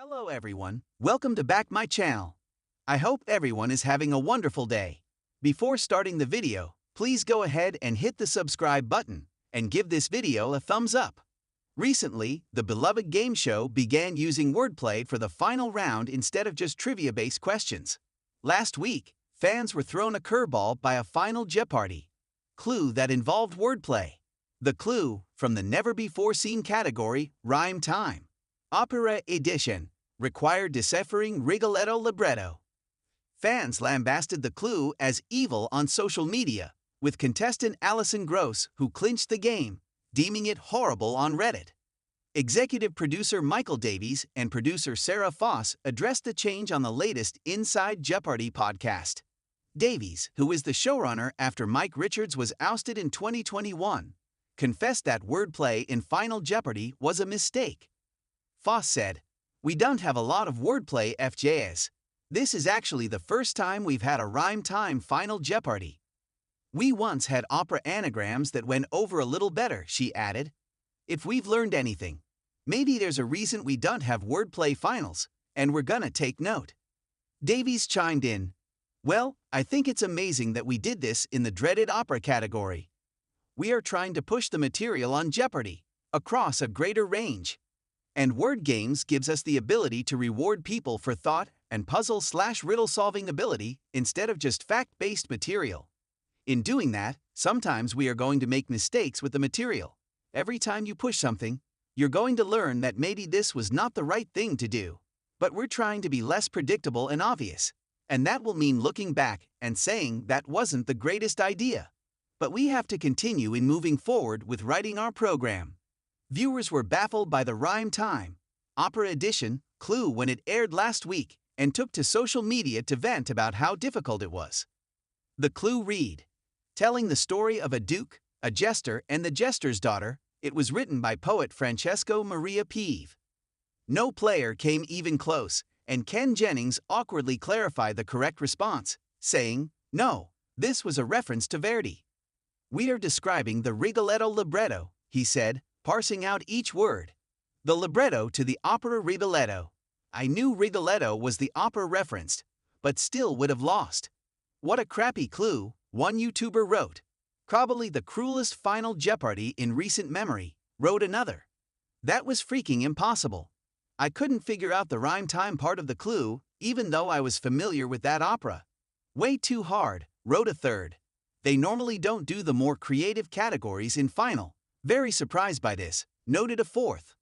Hello everyone, welcome to back my channel. I hope everyone is having a wonderful day. Before starting the video, please go ahead and hit the subscribe button and give this video a thumbs up. Recently, the beloved game show began using wordplay for the final round instead of just trivia-based questions. Last week, fans were thrown a curveball by a final Jeopardy clue that involved wordplay. The clue, from the never-before-seen category, Rhyme Time, Opera Edition, required deciphering Rigoletto libretto. Fans lambasted the clue as evil on social media, with contestant Allison Gross, who clinched the game, deeming it horrible on Reddit. Executive producer Michael Davies and producer Sarah Foss addressed the change on the latest Inside Jeopardy podcast. Davies, who is the showrunner after Mike Richards was ousted in 2021, confessed that wordplay in Final Jeopardy was a mistake. Foss said, "We don't have a lot of wordplay FJs. This is actually the first time we've had a rhyme time Final Jeopardy. We once had opera anagrams that went over a little better," she added. "If we've learned anything, maybe there's a reason we don't have wordplay finals, and we're gonna take note." Davies chimed in, "Well, I think it's amazing that we did this in the dreaded opera category. We are trying to push the material on Jeopardy across a greater range. And word games gives us the ability to reward people for thought and puzzle/riddle solving ability instead of just fact-based material. In doing that, sometimes we are going to make mistakes with the material. Every time you push something, you're going to learn that maybe this was not the right thing to do. But we're trying to be less predictable and obvious. And that will mean looking back and saying that wasn't the greatest idea. But we have to continue in moving forward with writing our program." Viewers were baffled by the Rhyme Time, Opera Edition clue when it aired last week and took to social media to vent about how difficult it was. The clue read, "Telling the story of a duke, a jester, and the jester's daughter, it was written by poet Francesco Maria Pieve." No player came even close, and Ken Jennings awkwardly clarified the correct response, saying, "No, this was a reference to Verdi. We are describing the Rigoletto libretto," he said, parsing out each word. "The libretto to the opera Rigoletto. I knew Rigoletto was the opera referenced, but still would have lost. What a crappy clue," one YouTuber wrote. "Probably the cruelest Final Jeopardy in recent memory," wrote another. "That was freaking impossible. I couldn't figure out the rhyme time part of the clue, even though I was familiar with that opera. Way too hard," wrote a third. "They normally don't do the more creative categories in Final. Very surprised by this," noted a fourth.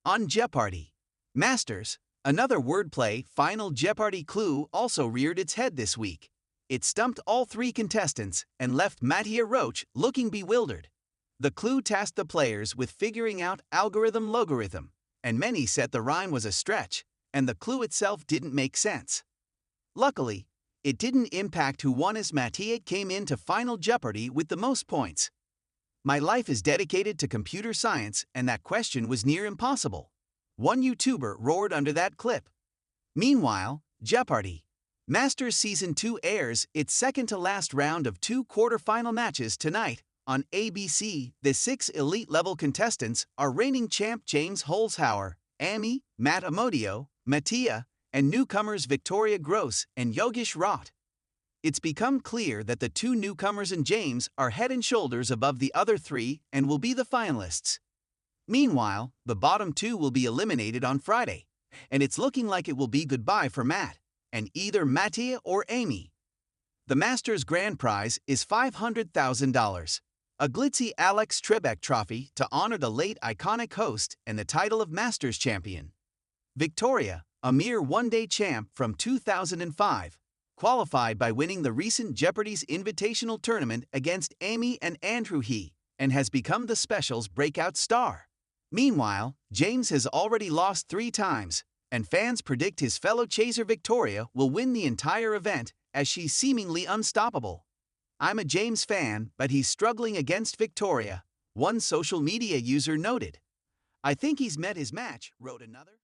On Jeopardy! Masters, another wordplay Final Jeopardy clue also reared its head this week. It stumped all three contestants and left Mattia Roach looking bewildered. The clue tasked the players with figuring out algorithm-logarithm, and many said the rhyme was a stretch, and the clue itself didn't make sense. Luckily, it didn't impact who won as Mattia came into Final Jeopardy with the most points. "My life is dedicated to computer science, and that question was near impossible," one YouTuber roared under that clip. Meanwhile, Jeopardy! Masters Season 2 airs its second-to-last round of 2 quarter-final matches tonight on ABC. The 6 elite-level contestants are reigning champ James Holzhauer, Amy, Matt Amodio, Mattia, and newcomers Victoria Gross and Yogesh Roth. It's become clear that the 2 newcomers and James are head and shoulders above the other 3 and will be the finalists. Meanwhile, the bottom 2 will be eliminated on Friday, and it's looking like it will be goodbye for Matt, and either Mattia or Amy. The Masters Grand Prize is $500,000, a glitzy Alex Trebek trophy to honor the late iconic host and the title of Masters champion. Victoria, a mere one-day champ from 2005, qualified by winning the recent Jeopardy's Invitational Tournament against Amy and Andrew He, and has become the special's breakout star. Meanwhile, James has already lost 3 times, and fans predict his fellow chaser Victoria will win the entire event as she's seemingly unstoppable. "I'm a James fan, but he's struggling against Victoria," one social media user noted. "I think he's met his match," wrote another.